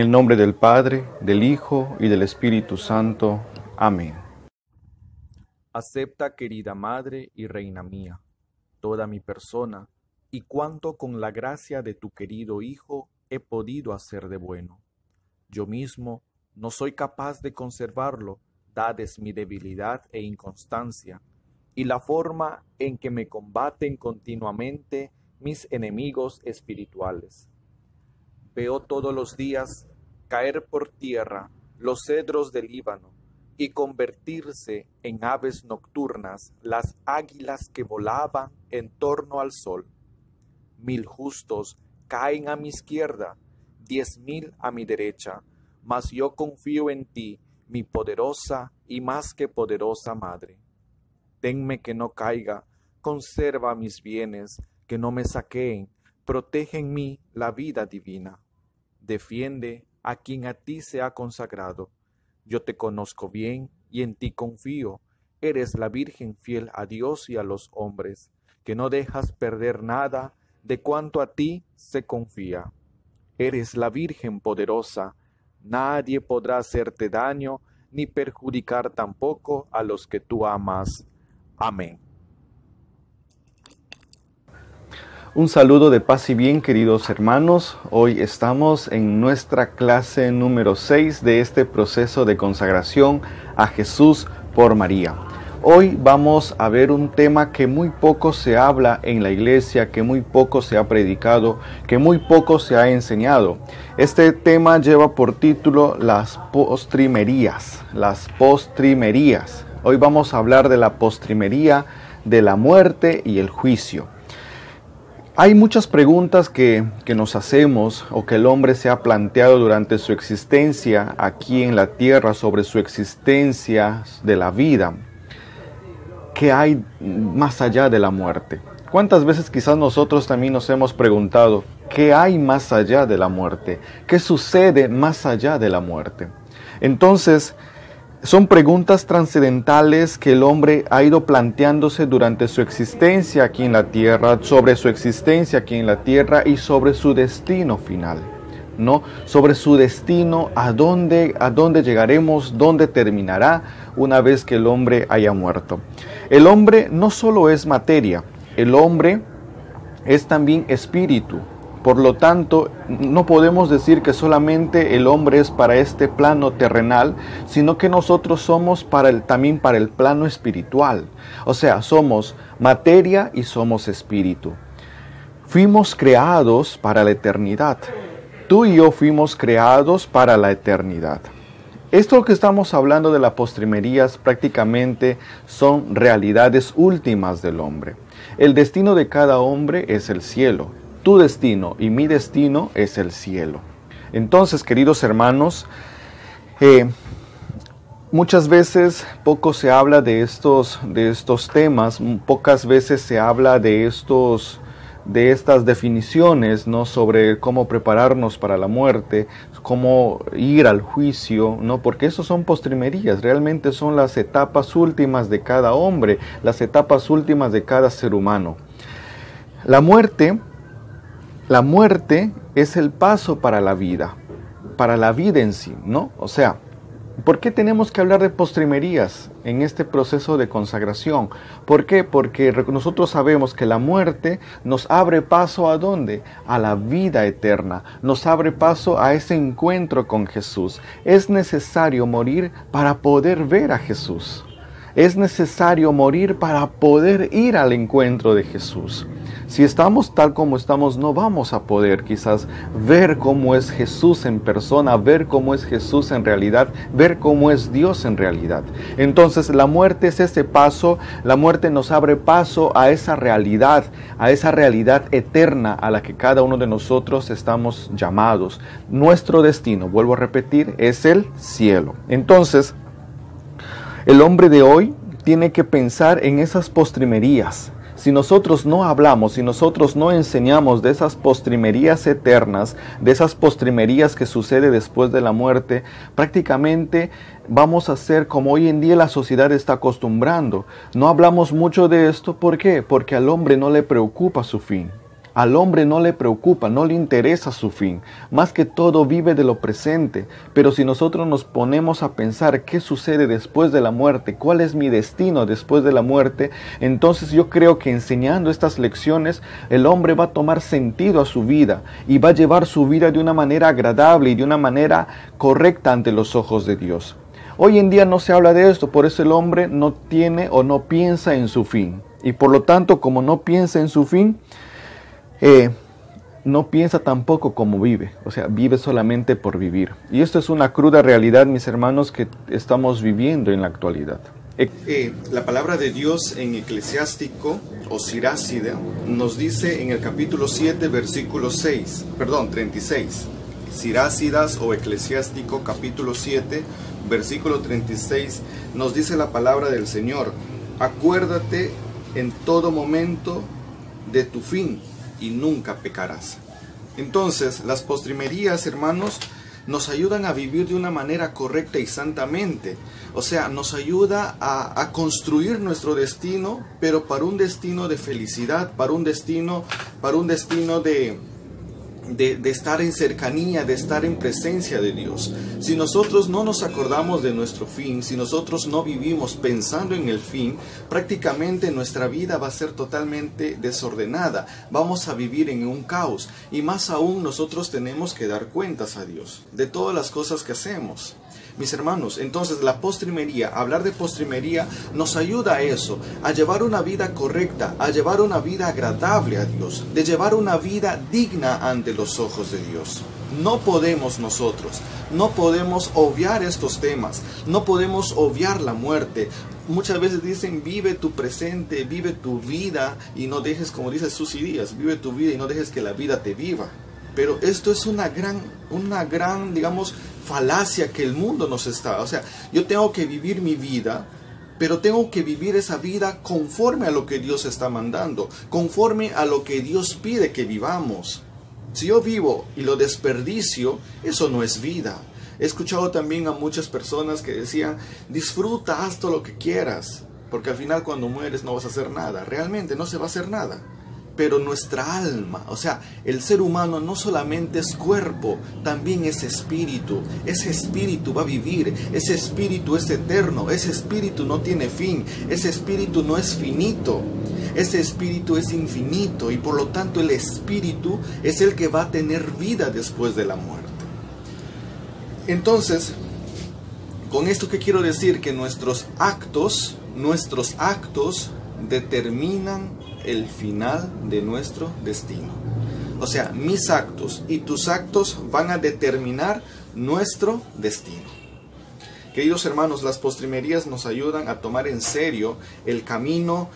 En el nombre del Padre, del Hijo y del Espíritu Santo. Amén. Acepta, querida Madre y Reina mía, toda mi persona y cuanto con la gracia de tu querido Hijo he podido hacer de bueno. Yo mismo no soy capaz de conservarlo, dades mi debilidad e inconstancia, y la forma en que me combaten continuamente mis enemigos espirituales. Veo todos los días caer por tierra los cedros del Líbano y convertirse en aves nocturnas las águilas que volaban en torno al sol. 1000 justos caen a mi izquierda, 10.000 a mi derecha, mas yo confío en ti, mi poderosa y más que poderosa Madre. Tenme que no caiga, conserva mis bienes, que no me saqueen, protege en mí la vida divina. Defiende a quien a ti se ha consagrado. Yo te conozco bien y en ti confío. Eres la Virgen fiel a Dios y a los hombres, que no dejas perder nada de cuanto a ti se confía. Eres la Virgen poderosa. Nadie podrá hacerte daño ni perjudicar tampoco a los que tú amas. Amén. Un saludo de paz y bien, queridos hermanos. Hoy estamos en nuestra clase número 6 de este proceso de consagración a Jesús por María. Hoy vamos a ver un tema que muy poco se habla en la iglesia, que muy poco se ha predicado, que muy poco se ha enseñado. Este tema lleva por título las postrimerías. Hoy vamos a hablar de la postrimería, de la muerte y el juicio. Hay muchas preguntas que nos hacemos o que el hombre se ha planteado durante su existencia aquí en la tierra sobre su existencia de la vida. ¿Qué hay más allá de la muerte? ¿Cuántas veces quizás nosotros también nos hemos preguntado qué hay más allá de la muerte? ¿Qué sucede más allá de la muerte? Entonces, son preguntas trascendentales que el hombre ha ido planteándose durante su existencia aquí en la tierra, sobre su existencia aquí en la tierra y sobre su destino final, ¿no? Sobre su destino, a dónde llegaremos, dónde terminará una vez que el hombre haya muerto. El hombre no solo es materia, el hombre es también espíritu. Por lo tanto, no podemos decir que solamente el hombre es para este plano terrenal, sino que nosotros somos también para el plano espiritual. O sea, somos materia y somos espíritu. Fuimos creados para la eternidad. Tú y yo fuimos creados para la eternidad. Esto que estamos hablando de las postrimerías prácticamente son realidades últimas del hombre. El destino de cada hombre es el cielo. Tu destino y mi destino es el cielo. Entonces, queridos hermanos, muchas veces poco se habla de estos temas, pocas veces se habla de estas definiciones, ¿no? Sobre cómo prepararnos para la muerte, cómo ir al juicio, ¿no? Porque eso son postrimerías, realmente son las etapas últimas de cada hombre, las etapas últimas de cada ser humano. La muerte es el paso para la vida en sí, ¿no? O sea, ¿por qué tenemos que hablar de postrimerías en este proceso de consagración? ¿Por qué? Porque nosotros sabemos que la muerte nos abre paso ¿a dónde? A la vida eterna, nos abre paso a ese encuentro con Jesús. Es necesario morir para poder ver a Jesús. Es necesario morir para poder ir al encuentro de Jesús. Si estamos tal como estamos, no vamos a poder quizás ver cómo es Jesús en persona, ver cómo es Jesús en realidad, ver cómo es Dios en realidad. Entonces la muerte es ese paso, la muerte nos abre paso a esa realidad eterna a la que cada uno de nosotros estamos llamados. Nuestro destino, vuelvo a repetir, es el cielo. Entonces, el hombre de hoy tiene que pensar en esas postrimerías. Si nosotros no hablamos, si nosotros no enseñamos de esas postrimerías eternas, de esas postrimerías que sucede después de la muerte, prácticamente vamos a ser como hoy en día la sociedad está acostumbrando. No hablamos mucho de esto, ¿por qué? Porque al hombre no le preocupa su fin. Al hombre no le preocupa, no le interesa su fin. Más que todo vive de lo presente. Pero si nosotros nos ponemos a pensar qué sucede después de la muerte, cuál es mi destino después de la muerte, entonces yo creo que enseñando estas lecciones, el hombre va a tomar sentido a su vida y va a llevar su vida de una manera agradable y de una manera correcta ante los ojos de Dios. Hoy en día no se habla de esto, por eso el hombre no tiene o no piensa en su fin. Y por lo tanto, como no piensa en su fin, no piensa tampoco cómo vive, o sea, vive solamente por vivir. Y esto es una cruda realidad, mis hermanos, que estamos viviendo en la actualidad. La palabra de Dios en Eclesiástico o Sirásida nos dice en el capítulo 7, versículo 36. Sirásidas o Eclesiástico capítulo 7, versículo 36, nos dice la palabra del Señor: acuérdate en todo momento de tu fin y nunca pecarás. Entonces, las postrimerías, hermanos, nos ayudan a vivir de una manera correcta y santamente. O sea, nos ayuda a construir nuestro destino, pero para un destino de felicidad, para un destino de estar en cercanía, de estar en presencia de Dios. Si nosotros no nos acordamos de nuestro fin, si nosotros no vivimos pensando en el fin, prácticamente nuestra vida va a ser totalmente desordenada. Vamos a vivir en un caos. Y más aún nosotros tenemos que dar cuentas a Dios de todas las cosas que hacemos. Mis hermanos, entonces la postrimería, hablar de postrimería nos ayuda a eso, a llevar una vida correcta, a llevar una vida agradable a Dios, de llevar una vida digna ante los ojos de Dios. No podemos nosotros, no podemos obviar estos temas, no podemos obviar la muerte. Muchas veces dicen, vive tu presente, vive tu vida y no dejes, como dice Susy Díaz, vive tu vida y no dejes que la vida te viva. Pero esto es una gran, digamos, falacia que el mundo nos está. O sea, yo tengo que vivir mi vida, pero tengo que vivir esa vida conforme a lo que Dios está mandando, conforme a lo que Dios pide que vivamos. Si yo vivo y lo desperdicio, eso no es vida. He escuchado también a muchas personas que decían, disfruta, haz todo lo que quieras, porque al final cuando mueres no vas a hacer nada. Realmente no se va a hacer nada. Pero nuestra alma, o sea, el ser humano no solamente es cuerpo, también es espíritu. Ese espíritu va a vivir, ese espíritu es eterno, ese espíritu no tiene fin, ese espíritu no es finito, ese espíritu es infinito y por lo tanto el espíritu es el que va a tener vida después de la muerte. Entonces, con esto que quiero decir, que nuestros actos determinan el final de nuestro destino. O sea, mis actos y tus actos van a determinar nuestro destino. Queridos hermanos, las postrimerías nos ayudan a tomar en serio el camino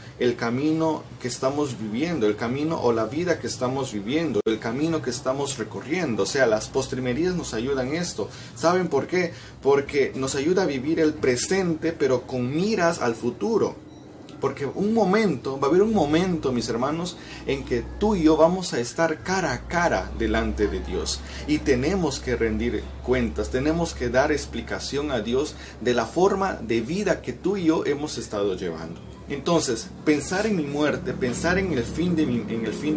que estamos viviendo, el camino o la vida que estamos viviendo, el camino que estamos recorriendo. O sea, las postrimerías nos ayudan en esto. ¿Saben por qué? Porque nos ayuda a vivir el presente, pero con miras al futuro. Porque va a haber un momento, mis hermanos, en que tú y yo vamos a estar cara a cara delante de Dios. Y tenemos que rendir cuentas, tenemos que dar explicación a Dios de la forma de vida que tú y yo hemos estado llevando. Entonces, pensar en mi muerte, pensar en el fin de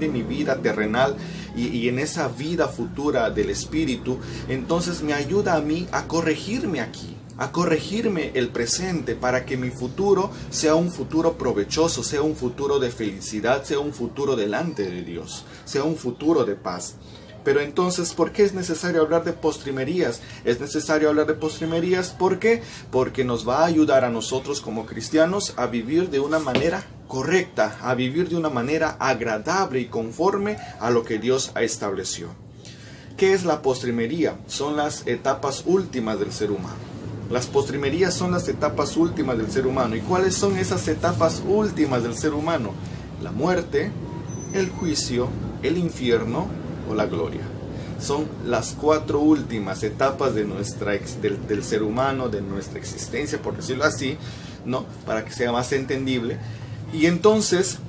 mi vida terrenal y en esa vida futura del Espíritu, entonces me ayuda a mí a corregirme aquí, a corregirme el presente para que mi futuro sea un futuro provechoso, sea un futuro de felicidad, sea un futuro delante de Dios, sea un futuro de paz. Pero entonces, ¿por qué es necesario hablar de postrimerías? Es necesario hablar de postrimerías, ¿por qué? Porque nos va a ayudar a nosotros como cristianos a vivir de una manera correcta, a vivir de una manera agradable y conforme a lo que Dios establecido. ¿Qué es la postrimería? Son las etapas últimas del ser humano. Las postrimerías son las etapas últimas del ser humano. ¿Y cuáles son esas etapas últimas del ser humano? La muerte, el juicio, el infierno o la gloria. Son las 4 últimas etapas del ser humano, de nuestra existencia, por decirlo así, ¿no? Para que sea más entendible. Y entonces,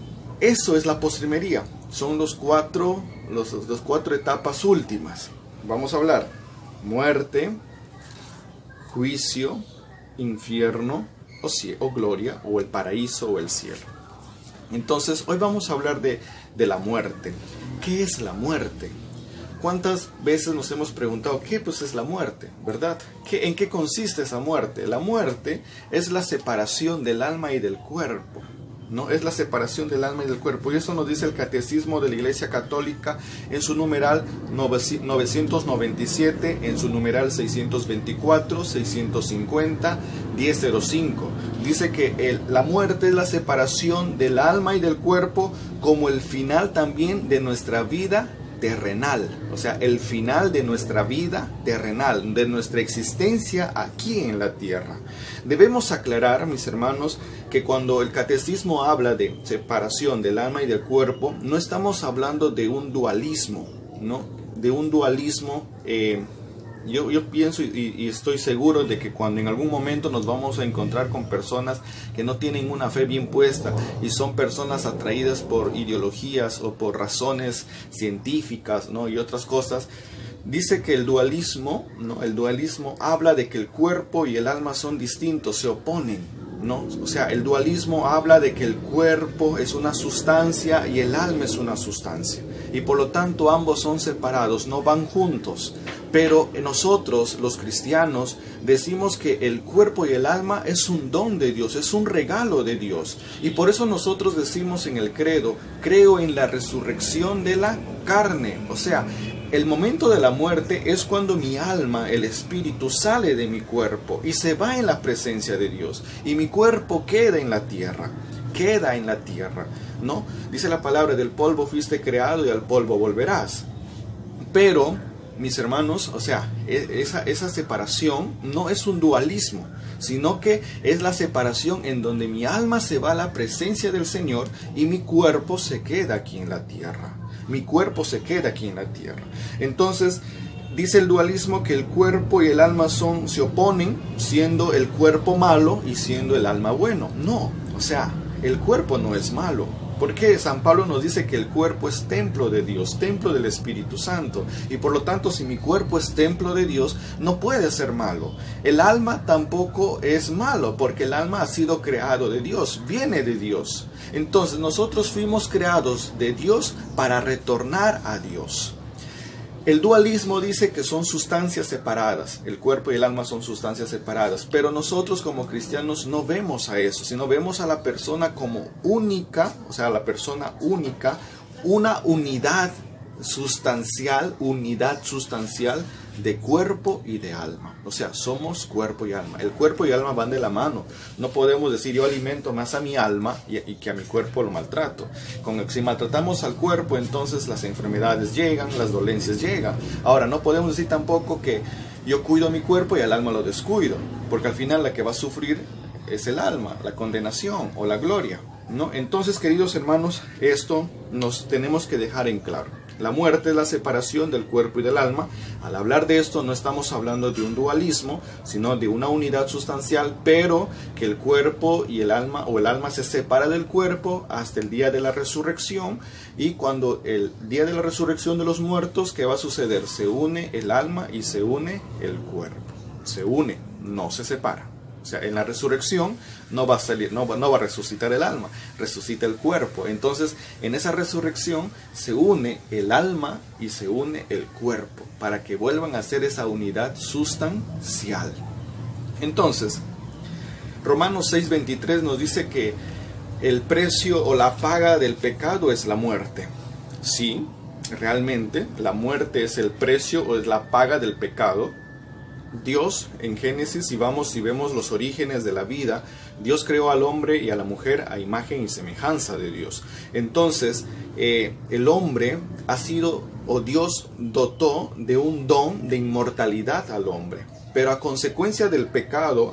eso es la postrimería. Son las cuatro etapas últimas. Vamos a hablar: muerte, juicio, infierno o gloria, o el paraíso o el cielo. Entonces, hoy vamos a hablar de la muerte. ¿Qué es la muerte? ¿Cuántas veces nos hemos preguntado qué pues es la muerte, verdad? ¿En qué consiste esa muerte? La muerte es la separación del alma y del cuerpo, ¿no? Es la separación del alma y del cuerpo. Y eso nos dice el Catecismo de la Iglesia Católica en su numeral 997, en su numeral 624, 650, 1005. Dice que la muerte es la separación del alma y del cuerpo como el final también de nuestra vida terrenal, o sea, el final de nuestra vida terrenal, de nuestra existencia aquí en la tierra. Debemos aclarar, mis hermanos, que cuando el catecismo habla de separación del alma y del cuerpo, no estamos hablando de un dualismo, ¿no? De un dualismo. Yo pienso y estoy seguro de que cuando en algún momento nos vamos a encontrar con personas que no tienen una fe bien puesta y son personas atraídas por ideologías o por razones científicas, ¿no? Y otras cosas, dice que el dualismo, ¿no? El dualismo habla de que el cuerpo y el alma son distintos, se oponen, ¿no? O sea, el dualismo habla de que el cuerpo es una sustancia y el alma es una sustancia. Y por lo tanto ambos son separados, no van juntos. Pero nosotros, los cristianos, decimos que el cuerpo y el alma es un don de Dios, es un regalo de Dios. Y por eso nosotros decimos en el credo, creo en la resurrección de la carne. O sea, el momento de la muerte es cuando mi alma, el espíritu, sale de mi cuerpo y se va en la presencia de Dios. Y mi cuerpo queda en la tierra. Queda en la tierra, ¿no? Dice la palabra, del polvo fuiste creado y al polvo volverás. Pero, mis hermanos, o sea, esa separación no es un dualismo, sino que es la separación en donde mi alma se va a la presencia del Señor y mi cuerpo se queda aquí en la tierra. Mi cuerpo se queda aquí en la tierra. Entonces, dice el dualismo que el cuerpo y el alma se oponen, siendo el cuerpo malo y siendo el alma bueno. No, o sea, el cuerpo no es malo. Porque San Pablo nos dice que el cuerpo es templo de Dios, templo del Espíritu Santo. Y por lo tanto, si mi cuerpo es templo de Dios, no puede ser malo. El alma tampoco es malo, porque el alma ha sido creado de Dios, viene de Dios. Entonces nosotros fuimos creados de Dios para retornar a Dios. El dualismo dice que son sustancias separadas, el cuerpo y el alma son sustancias separadas, pero nosotros como cristianos no vemos a eso, sino vemos a la persona como única, o sea, la persona única, una unidad sustancial de cuerpo y de alma. O sea, somos cuerpo y alma. El cuerpo y alma van de la mano. No podemos decir yo alimento más a mi alma y que a mi cuerpo lo maltrato. Si maltratamos al cuerpo, entonces las enfermedades llegan, las dolencias llegan. Ahora, no podemos decir tampoco que yo cuido mi cuerpo y al alma lo descuido, porque al final la que va a sufrir es el alma, la condenación o la gloria, ¿no? Entonces, queridos hermanos, esto nos tenemos que dejar en claro. La muerte es la separación del cuerpo y del alma. Al hablar de esto no estamos hablando de un dualismo, sino de una unidad sustancial, pero que el cuerpo y el alma, o el alma se separa del cuerpo hasta el día de la resurrección. Y cuando el día de la resurrección de los muertos, ¿qué va a suceder? Se une el alma y se une el cuerpo. Se une, no se separa. O sea, en la resurrección no va a resucitar el alma, resucita el cuerpo. Entonces, en esa resurrección se une el alma y se une el cuerpo para que vuelvan a ser esa unidad sustancial. Entonces, Romanos 6:23 nos dice que el precio o la paga del pecado es la muerte. Sí, realmente la muerte es el precio o es la paga del pecado. Dios en Génesis, si vemos los orígenes de la vida, Dios creó al hombre y a la mujer a imagen y semejanza de Dios. Entonces, el hombre ha sido, o Dios dotó de un don de inmortalidad al hombre. Pero a consecuencia del pecado,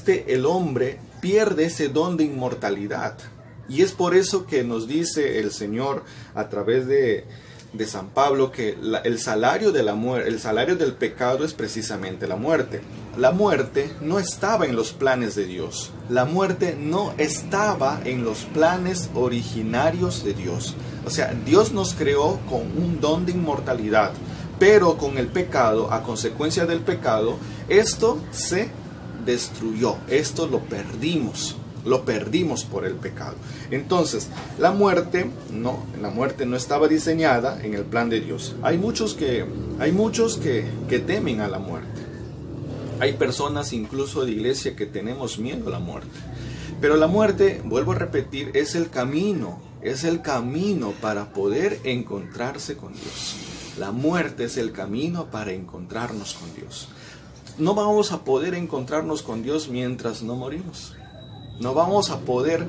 el hombre pierde ese don de inmortalidad. Y es por eso que nos dice el Señor a través de San Pablo que el salario del pecado es precisamente la muerte. La muerte no estaba en los planes de Dios. La muerte no estaba en los planes originarios de Dios. O sea, Dios nos creó con un don de inmortalidad, pero con el pecado, a consecuencia del pecado, esto se destruyó, esto lo perdimos. lo perdimos por el pecado. Entonces, la muerte no estaba diseñada en el plan de Dios. Hay muchos que temen a la muerte. Hay personas incluso de iglesia que tenemos miedo a la muerte. Pero la muerte, vuelvo a repetir, es el camino para poder encontrarse con Dios. La muerte es el camino para encontrarnos con Dios. No vamos a poder encontrarnos con Dios mientras no morimos. No vamos a poder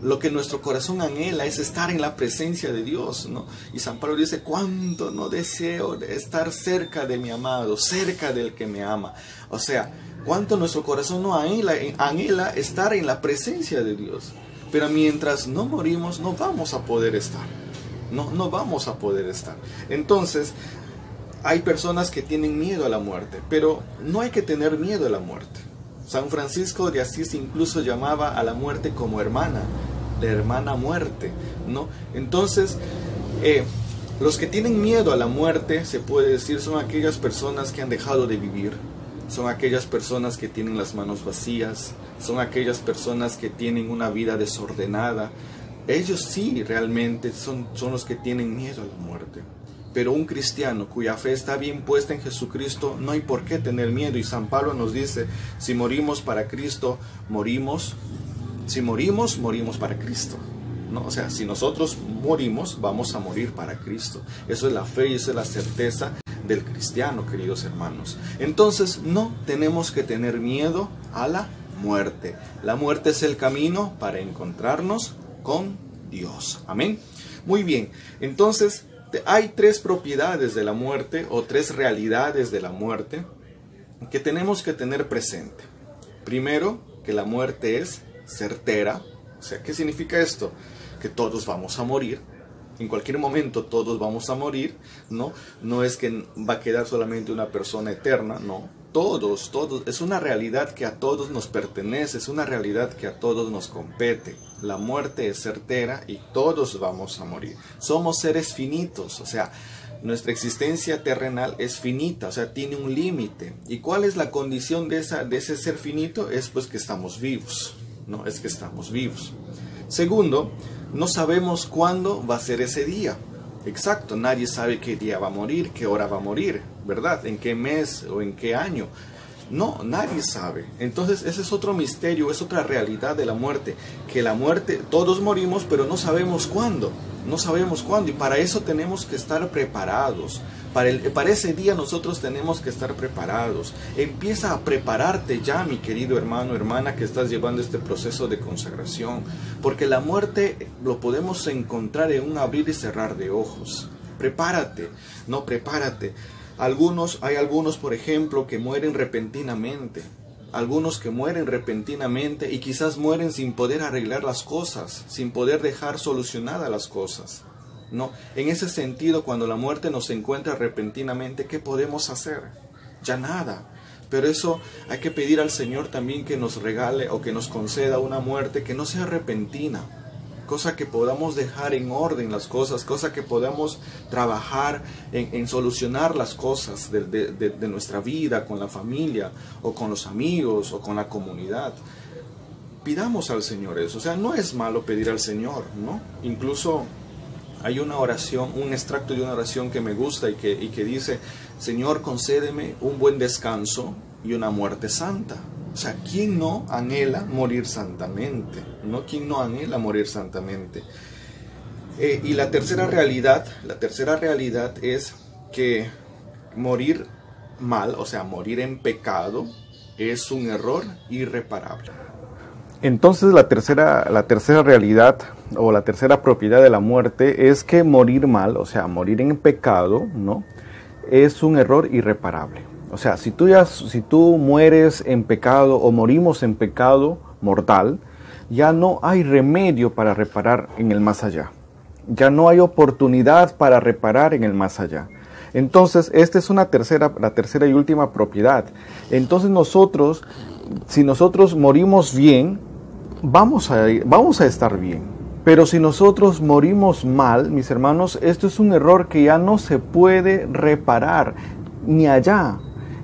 lo que nuestro corazón anhela es estar en la presencia de Dios, ¿no? Y San Pablo dice, cuánto no deseo estar cerca de mi amado, cerca del que me ama. O sea, cuánto nuestro corazón no anhela estar en la presencia de Dios. Pero mientras no morimos, no vamos a poder estar. No vamos a poder estar. Entonces, hay personas que tienen miedo a la muerte, pero no hay que tener miedo a la muerte. San Francisco de Asís incluso llamaba a la muerte como hermana, la hermana muerte, ¿no? Entonces, los que tienen miedo a la muerte, se puede decir, son aquellas personas que han dejado de vivir, son aquellas personas que tienen las manos vacías, son aquellas personas que tienen una vida desordenada. Ellos sí realmente son los que tienen miedo a la muerte. Pero un cristiano cuya fe está bien puesta en Jesucristo, no hay por qué tener miedo. Y San Pablo nos dice, si morimos para Cristo, morimos. Si morimos, morimos para Cristo, ¿no? O sea, si nosotros morimos, vamos a morir para Cristo. Eso es la fe y esa es la certeza del cristiano, queridos hermanos. Entonces, no tenemos que tener miedo a la muerte. La muerte es el camino para encontrarnos con Dios. Amén. Muy bien, entonces hay tres propiedades de la muerte o tres realidades de la muerte que tenemos que tener presente. Primero, que la muerte es certera. O sea, ¿qué significa esto? Que todos vamos a morir. En cualquier momento todos vamos a morir, ¿no? No es que va a quedar solamente una persona eterna, no. Todos, es una realidad que a todos nos pertenece, es una realidad que a todos nos compete. La muerte es certera y todos vamos a morir. Somos seres finitos, o sea, nuestra existencia terrenal es finita, o sea, tiene un límite. ¿Y cuál es la condición de ese ser finito? Es pues que estamos vivos, ¿no? Es que estamos vivos. Segundo, no sabemos cuándo va a ser ese día. Exacto, nadie sabe qué día va a morir, qué hora va a morir, ¿verdad? ¿En qué mes o en qué año? No, nadie sabe. Entonces ese es otro misterio, es otra realidad de la muerte. Que la muerte, todos morimos, pero no sabemos cuándo. No sabemos cuándo y para eso tenemos que estar preparados. Para ese día nosotros tenemos que estar preparados. Empieza a prepararte ya, mi querido hermano, hermana, que estás llevando este proceso de consagración. Porque la muerte lo podemos encontrar en un abrir y cerrar de ojos. Prepárate, no, prepárate. Hay algunos, por ejemplo, que mueren repentinamente. Algunos que mueren repentinamente y quizás mueren sin poder arreglar las cosas, sin poder dejar solucionadas las cosas, ¿no? En ese sentido, cuando la muerte nos encuentra repentinamente, ¿qué podemos hacer? Ya nada. Pero eso hay que pedir al Señor también que nos regale o que nos conceda una muerte que no sea repentina. Cosa que podamos dejar en orden las cosas, cosa que podamos trabajar en solucionar las cosas de nuestra vida, con la familia, o con los amigos, o con la comunidad. Pidamos al Señor eso, o sea, no es malo pedir al Señor, ¿no? Incluso hay una oración, un extracto de una oración que me gusta y que dice, Señor, concédeme un buen descanso y una muerte santa. O sea, ¿quién no anhela morir santamente? ¿No? ¿Quién no anhela morir santamente? Y la tercera realidad es que morir mal, o sea, morir en pecado, es un error irreparable. Entonces la tercera realidad o la tercera propiedad de la muerte es que morir mal, o sea, morir en pecado, ¿no? Es un error irreparable. O sea, si tú mueres en pecado o morimos en pecado mortal, ya no hay remedio para reparar en el más allá. Ya no hay oportunidad para reparar en el más allá. Entonces, esta es la tercera y última propiedad. Entonces si nosotros morimos bien, vamos a estar bien. Pero si nosotros morimos mal, mis hermanos, esto es un error que ya no se puede reparar, ni allá.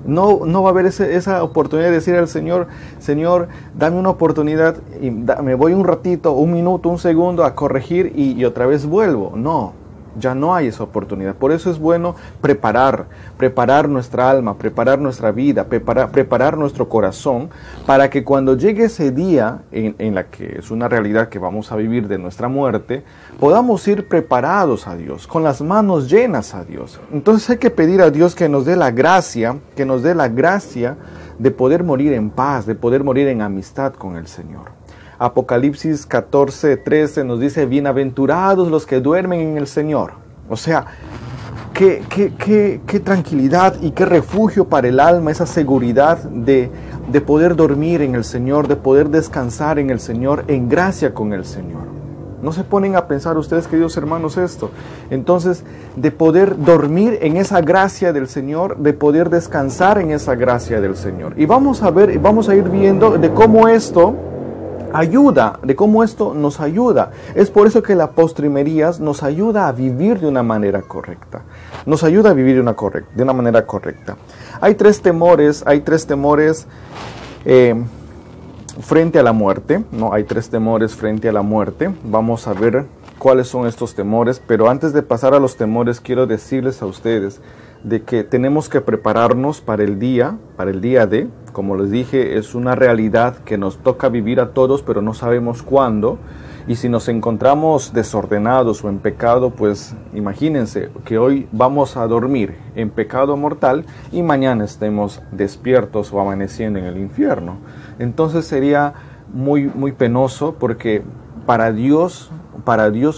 No va a haber esa oportunidad de decir al Señor, Señor, dame una oportunidad y me voy un ratito, un minuto, un segundo a corregir y otra vez vuelvo. No, ya no hay esa oportunidad. Por eso es bueno preparar nuestra alma, preparar nuestra vida, preparar nuestro corazón, para que cuando llegue ese día en la que es una realidad que vamos a vivir de nuestra muerte, podamos ir preparados a Dios, con las manos llenas a Dios. Entonces hay que pedir a Dios que nos dé la gracia, de poder morir en paz, de poder morir en amistad con el Señor. Apocalipsis 14:13 nos dice, bienaventurados los que duermen en el Señor. O sea, qué tranquilidad y qué refugio para el alma, esa seguridad de poder dormir en el Señor, de poder descansar en el Señor, en gracia con el Señor. ¿No se ponen a pensar ustedes, queridos hermanos, esto? Entonces, de poder dormir en esa gracia del Señor, de poder descansar en esa gracia del Señor. Y vamos a ir viendo de cómo esto nos ayuda. Es por eso que la postrimerías nos ayuda a vivir de una manera correcta. Nos ayuda a vivir de una manera correcta. Hay tres temores frente a la muerte, ¿no? Hay tres temores frente a la muerte. Vamos a ver cuáles son estos temores, pero antes de pasar a los temores, quiero decirles a ustedes de que tenemos que prepararnos para el día D. Como les dije, es una realidad que nos toca vivir a todos, pero no sabemos cuándo. Y si nos encontramos desordenados o en pecado, pues imagínense que hoy vamos a dormir en pecado mortal y mañana estemos despiertos o amaneciendo en el infierno. Entonces sería muy, muy penoso, porque para Dios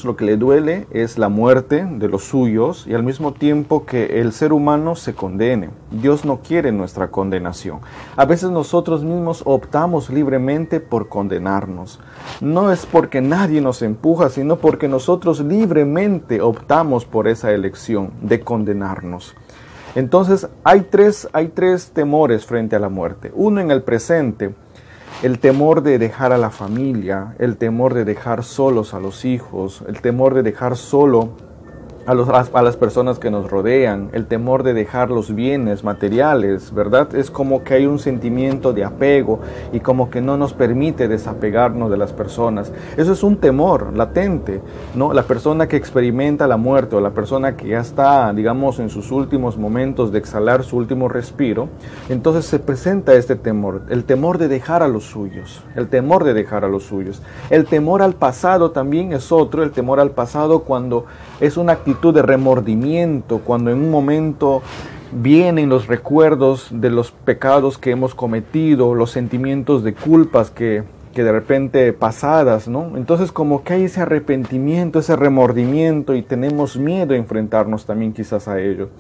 lo que le duele es la muerte de los suyos, y al mismo tiempo que el ser humano se condene. Dios no quiere nuestra condenación. A veces nosotros mismos optamos libremente por condenarnos. No es porque nadie nos empuja, sino porque nosotros libremente optamos por esa elección de condenarnos. Entonces hay tres temores frente a la muerte. Uno en el presente, el temor de dejar a la familia, el temor de dejar solos a los hijos, el temor de dejar solo a las personas que nos rodean, el temor de dejar los bienes materiales, ¿verdad? Es como que hay un sentimiento de apego y como que no nos permite desapegarnos de las personas. Eso es un temor latente, ¿no? La persona que experimenta la muerte, o la persona que ya está, digamos, en sus últimos momentos de exhalar su último respiro, entonces se presenta este temor, el temor de dejar a los suyos, el temor de dejar a los suyos. El temor al pasado también es otro, el temor al pasado cuando es una actitud de remordimiento, cuando en un momento vienen los recuerdos de los pecados que hemos cometido, los sentimientos de culpas que de repente pasadas, ¿no? Entonces como que hay ese arrepentimiento, ese remordimiento, y tenemos miedo a enfrentarnos también quizás a ello.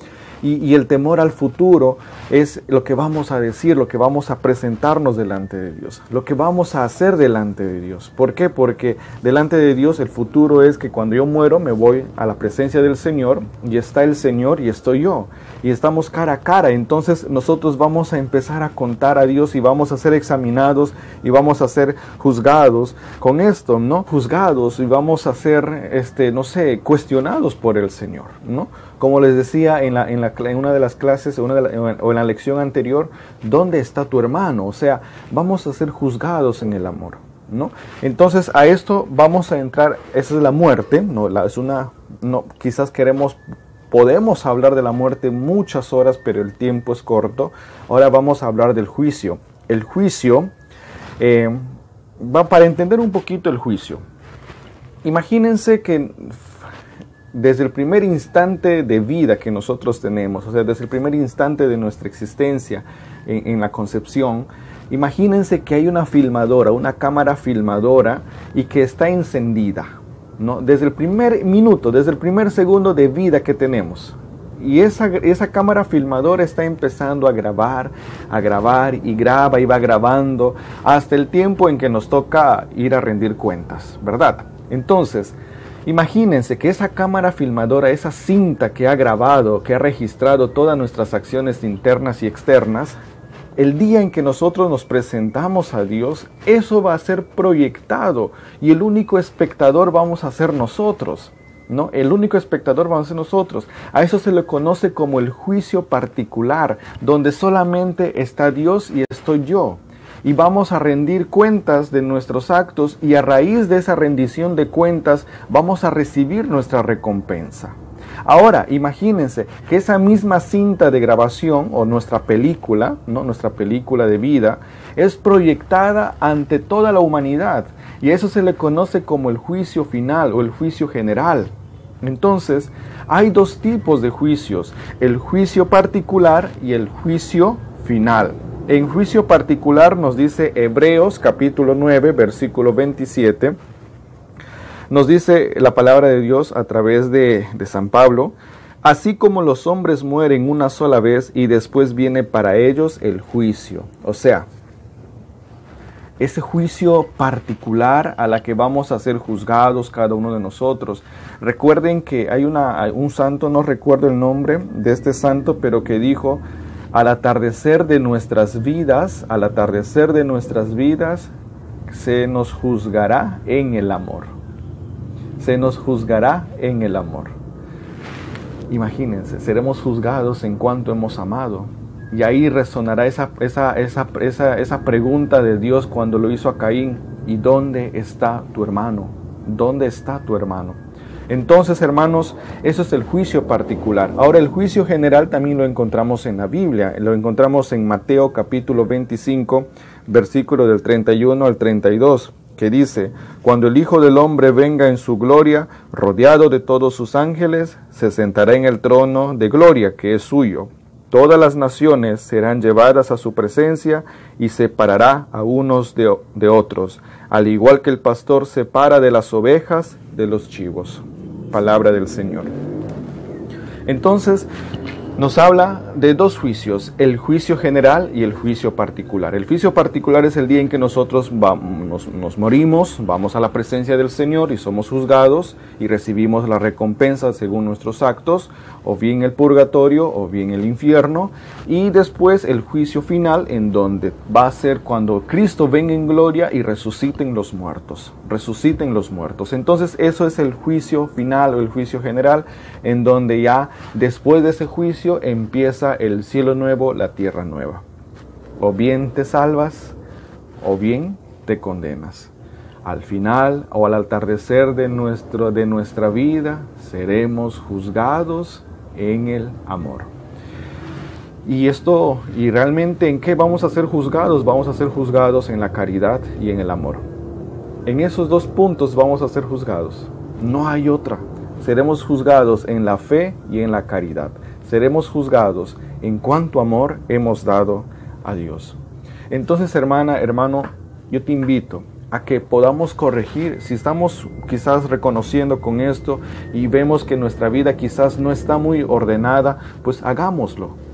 Y el temor al futuro es lo que vamos a decir, lo que vamos a presentarnos delante de Dios, lo que vamos a hacer delante de Dios. ¿Por qué? Porque delante de Dios el futuro es que cuando yo muero me voy a la presencia del Señor, y está el Señor y estoy yo, y estamos cara a cara. Entonces nosotros vamos a empezar a contar a Dios y vamos a ser examinados y vamos a ser juzgados con esto, ¿no? Juzgados, y vamos a ser, cuestionados por el Señor, ¿no? Como les decía en una de las clases o en la lección anterior, ¿dónde está tu hermano? O sea, vamos a ser juzgados en el amor, ¿no? Entonces a esto vamos a entrar. Esa es la muerte, quizás podemos hablar de la muerte muchas horas, pero el tiempo es corto. Ahora vamos a hablar del juicio. El juicio, para entender un poquito el juicio, imagínense que desde el primer instante de vida que nosotros tenemos, o sea, desde el primer instante de nuestra existencia en la concepción, imagínense que hay una filmadora, una cámara filmadora, y que está encendida, ¿no? Desde el primer minuto, desde el primer segundo de vida que tenemos. Y esa cámara filmadora está empezando a grabar y graba y va grabando hasta el tiempo en que nos toca ir a rendir cuentas, ¿verdad? Entonces, imagínense que esa cámara filmadora, esa cinta que ha grabado, que ha registrado todas nuestras acciones internas y externas, el día en que nosotros nos presentamos a Dios, eso va a ser proyectado y el único espectador vamos a ser nosotros. ¿no? El único espectador vamos a ser nosotros. A eso se le conoce como el juicio particular, donde solamente está Dios y estoy yo. Y vamos a rendir cuentas de nuestros actos y a raíz de esa rendición de cuentas vamos a recibir nuestra recompensa. Ahora, imagínense que esa misma cinta de grabación o nuestra película, ¿no? Nuestra película de vida, es proyectada ante toda la humanidad. Y eso se le conoce como el juicio final o el juicio general. Entonces, hay dos tipos de juicios, el juicio particular y el juicio final. En juicio particular nos dice Hebreos capítulo 9, versículo 27, nos dice la palabra de Dios a través de San Pablo, así como los hombres mueren una sola vez y después viene para ellos el juicio. O sea, ese juicio particular a la que vamos a ser juzgados cada uno de nosotros. Recuerden que hay un santo, no recuerdo el nombre de este santo, pero que dijo, al atardecer de nuestras vidas, se nos juzgará en el amor. Se nos juzgará en el amor. Imagínense, seremos juzgados en cuanto hemos amado. Y ahí resonará esa pregunta de Dios cuando lo hizo a Caín. ¿Y dónde está tu hermano? ¿Dónde está tu hermano? Entonces, hermanos, eso es el juicio particular. Ahora, el juicio general también lo encontramos en la Biblia. Lo encontramos en Mateo capítulo 25, versículo del 31 al 32, que dice, cuando el Hijo del Hombre venga en su gloria, rodeado de todos sus ángeles, se sentará en el trono de gloria que es suyo. Todas las naciones serán llevadas a su presencia y separará a unos de otros, al igual que el pastor separa de las ovejas de los chivos. Palabra del Señor. Entonces, nos habla de dos juicios, el juicio general y el juicio particular. El juicio particular es el día en que nosotros nos morimos, vamos a la presencia del Señor y somos juzgados y recibimos la recompensa según nuestros actos, o bien el purgatorio o bien el infierno, y después el juicio final, en donde va a ser cuando Cristo venga en gloria y resuciten los muertos. Entonces eso es el juicio final o el juicio general, en donde ya después de ese juicio empieza el cielo nuevo, la tierra nueva. O bien te salvas o bien te condenas. Al final o al atardecer de nuestra vida seremos juzgados en el amor. Y realmente, ¿en qué vamos a ser juzgados? Vamos a ser juzgados en la caridad y en el amor. En esos dos puntos vamos a ser juzgados. No hay otra. Seremos juzgados en la fe y en la caridad. Seremos juzgados en cuánto amor hemos dado a Dios. Entonces, hermana, hermano, yo te invito a que podamos corregir. Si estamos quizás reconociendo con esto y vemos que nuestra vida quizás no está muy ordenada, pues hagámoslo.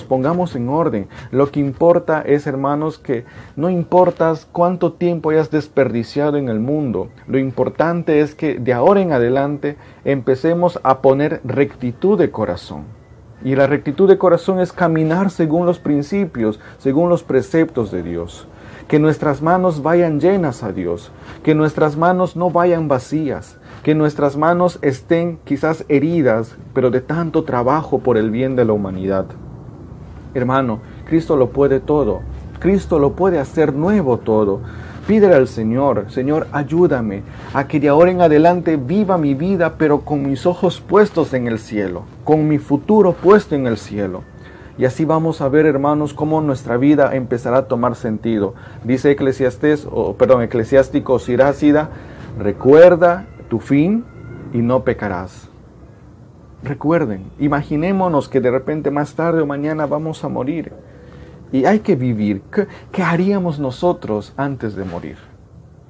Pongamos en orden. Lo que importa es, hermanos, que no importa cuánto tiempo hayas desperdiciado en el mundo. Lo importante es que de ahora en adelante empecemos a poner rectitud de corazón. Y la rectitud de corazón es caminar según los principios, según los preceptos de Dios. Que nuestras manos vayan llenas a Dios, que nuestras manos no vayan vacías, que nuestras manos estén quizás heridas, pero de tanto trabajo por el bien de la humanidad. Hermano, Cristo lo puede todo, Cristo lo puede hacer nuevo todo. Pídele al Señor, Señor, ayúdame a que de ahora en adelante viva mi vida, pero con mis ojos puestos en el cielo, con mi futuro puesto en el cielo. Y así vamos a ver, hermanos, cómo nuestra vida empezará a tomar sentido. Dice Eclesiástico Siracida, recuerda tu fin y no pecarás. Recuerden, imaginémonos que de repente más tarde o mañana vamos a morir. Y hay que vivir. ¿Qué haríamos nosotros antes de morir?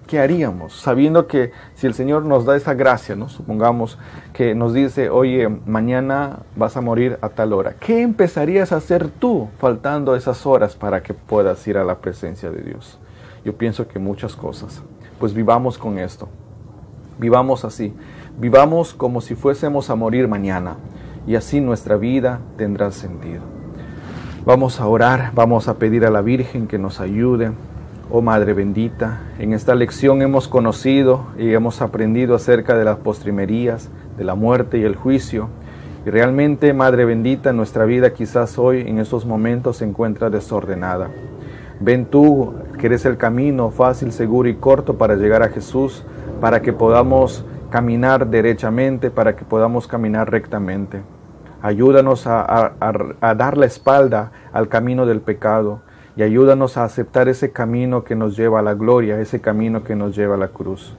¿Qué haríamos? Sabiendo que si el Señor nos da esa gracia, ¿no? Supongamos que nos dice, oye, mañana vas a morir a tal hora. ¿Qué empezarías a hacer tú faltando esas horas para que puedas ir a la presencia de Dios? Yo pienso que muchas cosas. Pues vivamos con esto. Vivamos así. Vivamos como si fuésemos a morir mañana. Y así nuestra vida tendrá sentido. Vamos a orar, vamos a pedir a la Virgen que nos ayude, Oh Madre bendita, en esta lección hemos conocido y hemos aprendido acerca de las postrimerías, de la muerte y el juicio. Y realmente, Madre bendita, nuestra vida quizás hoy en estos momentos se encuentra desordenada. Ven tú, que eres el camino fácil, seguro y corto para llegar a Jesús, para que podamos caminar derechamente, para que podamos caminar rectamente. Ayúdanos a dar la espalda al camino del pecado y ayúdanos a aceptar ese camino que nos lleva a la gloria, ese camino que nos lleva a la cruz.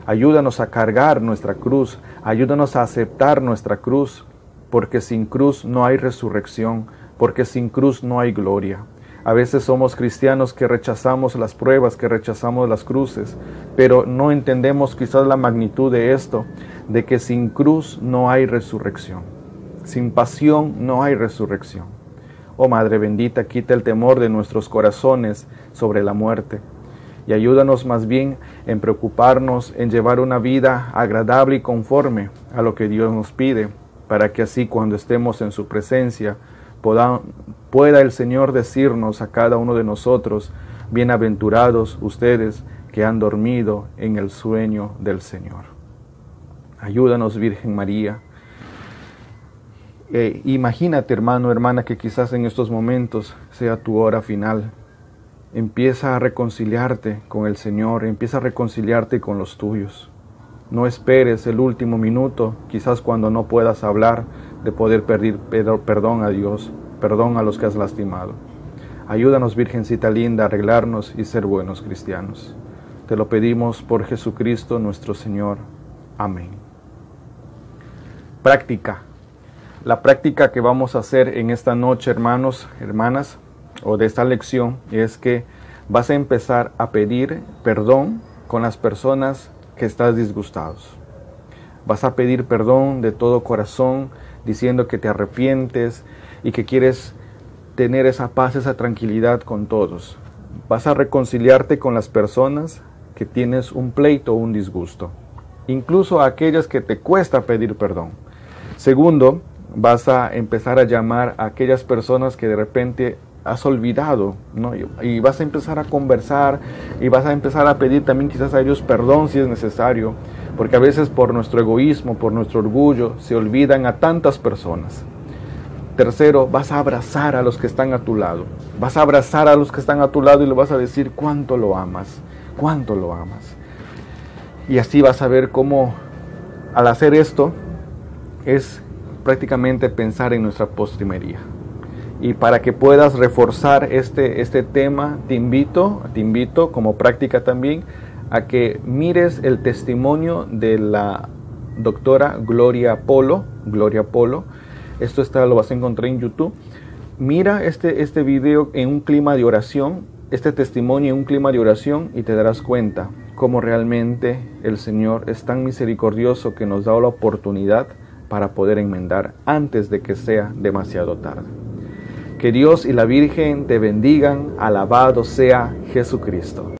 Ayúdanos a cargar nuestra cruz, ayúdanos a aceptar nuestra cruz, porque sin cruz no hay resurrección, porque sin cruz no hay gloria. A veces somos cristianos que rechazamos las pruebas, que rechazamos las cruces, pero no entendemos quizás la magnitud de esto, de que sin cruz no hay resurrección. Sin pasión no hay resurrección. Oh Madre bendita, quita el temor de nuestros corazones sobre la muerte y ayúdanos más bien en preocuparnos en llevar una vida agradable y conforme a lo que Dios nos pide, para que así cuando estemos en su presencia pueda el Señor decirnos a cada uno de nosotros: bienaventurados ustedes que han dormido en el sueño del Señor. Ayúdanos, Virgen María. Imagínate, hermano, hermana, que quizás en estos momentos sea tu hora final. Empieza a reconciliarte con el Señor, empieza a reconciliarte con los tuyos. No esperes el último minuto, quizás cuando no puedas hablar, de poder pedir perdón a Dios, perdón a los que has lastimado. Ayúdanos, Virgencita linda, a arreglarnos y ser buenos cristianos. Te lo pedimos por Jesucristo nuestro Señor. Amén. Práctica. La práctica que vamos a hacer en esta noche, hermanos, hermanas, o de esta lección, es que vas a empezar a pedir perdón con las personas que estás disgustados. Vas a pedir perdón de todo corazón, diciendo que te arrepientes y que quieres tener esa paz, esa tranquilidad con todos. Vas a reconciliarte con las personas que tienes un pleito o un disgusto, incluso a aquellas que te cuesta pedir perdón. Segundo, vas a empezar a llamar a aquellas personas que de repente has olvidado, ¿no? Y vas a empezar a conversar y vas a empezar a pedir también quizás a ellos perdón si es necesario, porque a veces por nuestro egoísmo, por nuestro orgullo, se olvidan a tantas personas. Tercero, vas a abrazar a los que están a tu lado. Vas a abrazar a los que están a tu lado y le vas a decir cuánto lo amas, cuánto lo amas. Y así vas a ver cómo al hacer esto es prácticamente pensar en nuestra postrimería. Y para que puedas reforzar este tema, te invito como práctica también a que mires el testimonio de la doctora Gloria Polo. Esto lo vas a encontrar en YouTube. Mira este video en un clima de oración, este testimonio en un clima de oración, y te darás cuenta cómo realmente el Señor es tan misericordioso que nos da la oportunidad para poder enmendar antes de que sea demasiado tarde. Que Dios y la Virgen te bendigan. Alabado sea Jesucristo.